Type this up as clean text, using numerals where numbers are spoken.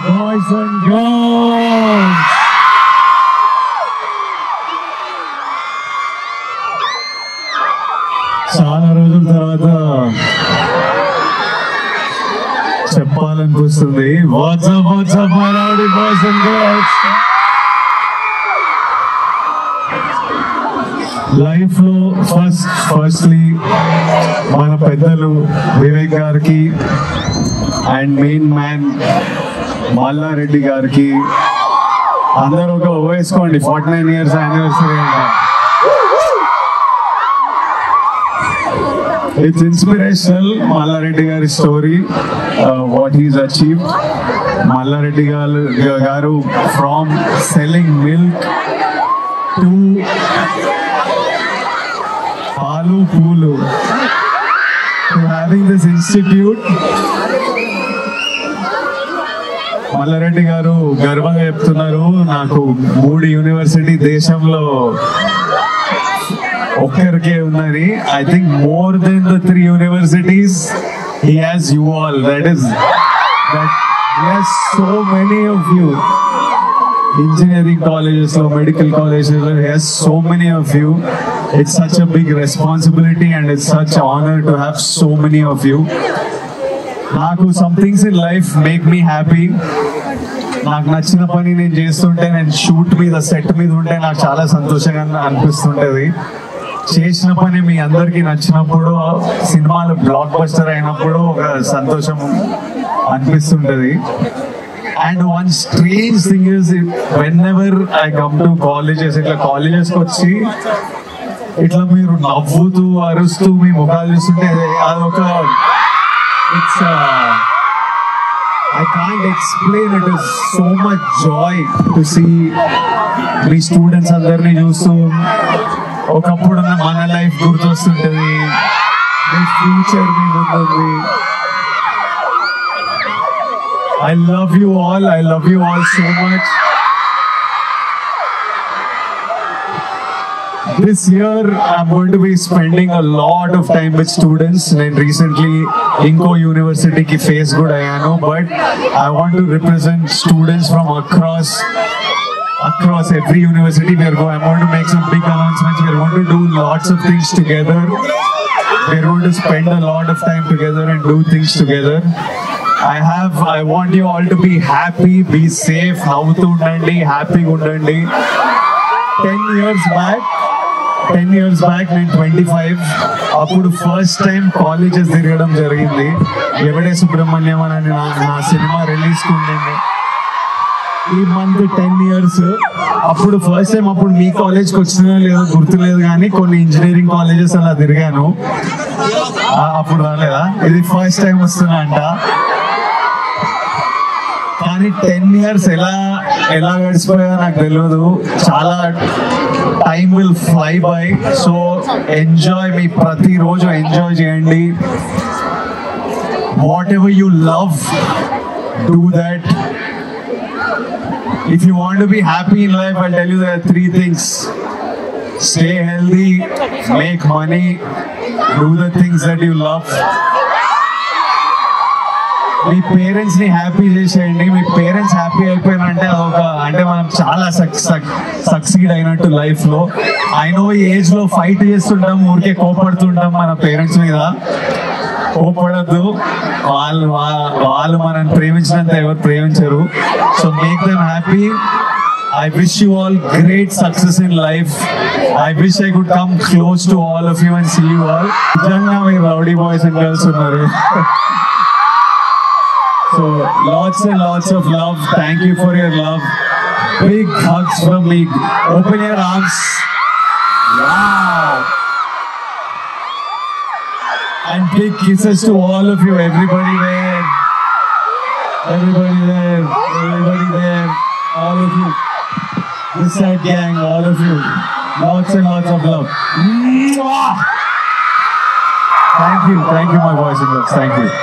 Boys and girls, చాలా రోజుల తర్వాత చెప్పాలనిపిస్తుంది. What's up my rowdy boys and girls. Life లో ఫస్ట్లీ మన పెద్దలు వివేక్ గారికి అండ్ మెయిన్ మ్యాన్ మల్లారెడ్డి గారికి అందరూ ఒక వేసుకోండి. 49 years anniversary అంట. It's inspirational. మల్లారెడ్డి గారి story, what he's achieved. Malla Reddy garu from selling milk to పాలు పూలు to having this institute. Malla Reddy garu గర్వంగా చెప్తున్నారు, నాకు 3 యూనివర్సిటీ దేశంలో ఒక్కరికే ఉన్నది. I think more than the 3 universities he has you all. That he has so many of you. Engineering colleges lo, medical colleges lo, he has so many of you. It's such a big responsibility and it's such an honor to have so many of you. నాకు some things in life make me happy. నాకు నచ్చిన పని నేను చేస్తుంటే, నేను shoot మీద set మీద ఉంటే నాకు చాలా సంతోషంగా అనిపిస్తుంటది. చేసిన పని మీ అందరికీ నచ్చినప్పుడు, సినిమాలు బ్లాక్ బస్టర్ అయినప్పుడు ఒక సంతోషం అనిపిస్తుంటది. And one strange thing is, when ever I come to colleges, ఇట్లా కాలేజెస్కి వచ్చి ఇట్లా మీరు నవ్వుతూ అరుస్తూ మీ ముఖాలు చూస్తుంటే అదొక I can't explain. It is so much joy to see me students అందరినీ చూస్తూ ఒకప్పుడున్న మన లైఫ్ గుర్తొస్తుంటది, మీ ఫ్యూచర్ మీ ఉంటుంది. I love you all so much. This year I'm going to be spending a lot of time with students. And recently Inco University ki face good ayano, but I want to represent students from across every university. I'm going to make some big announcements. We're going to do lots of things together. We're going to spend a lot of time together and do things together. I want you all to be happy, be safe, navuttu undandi, happy undandi. 10 years back నేను 25, అప్పుడు first time colleges తిరగడం జరిగింది. ఎవడే సుబ్రహ్మణ్యం అని నా cinema release ఉండింది ఈ month. 10 years అప్పుడు first time. అప్పుడు మీ కాలేజ్కి వచ్చినా లేదో గుర్తులేదు, కానీ కొన్ని ఇంజనీరింగ్ కాలేజెస్ అలా తిరిగాను. అప్పుడు రాలేదా? ఇది ఫస్ట్ టైం వస్తున్నా అంట. కానీ 10 years ఎలా గడిచిపోయా నాకు తెలియదు. చాలా time will fly by. So enjoy, మీ ప్రతిరోజు ఎంజాయ్ చేయండి. Whatever you love, do that. If you want to be happy in life, I'll tell you there are 3 things. Stay healthy, make money, do the things that you love. Me parents ని happy చేసేయండి. మీ parents happy అయిపోయినంటే అదొక, అంటే మనం చాలా succeed అయినట్టు life లో. I know ఈ age లో ఫైట్ చేస్తుంటాం, ఊరికే కోపడుతుంటాం మన పేరెంట్స్ మీద. కోపడద్దు, వాళ్ళు మనల్ని ప్రేమించినంత ఎవరు ప్రేమించరు. So make them happy. I wish you all great success in life. I wish I could come close to all of you and see you all. Janga me rowdy boys and girls unnaru. So lots and lots of love. Thank you for your love. Big hugs from me. Open your arms. Wow. And big kisses to all of you, everybody there. Everybody there. Everybody there. All of you. This side gang, all of you. Lots and lots of love. Mwah! Thank you, my boys and girls. Thank you.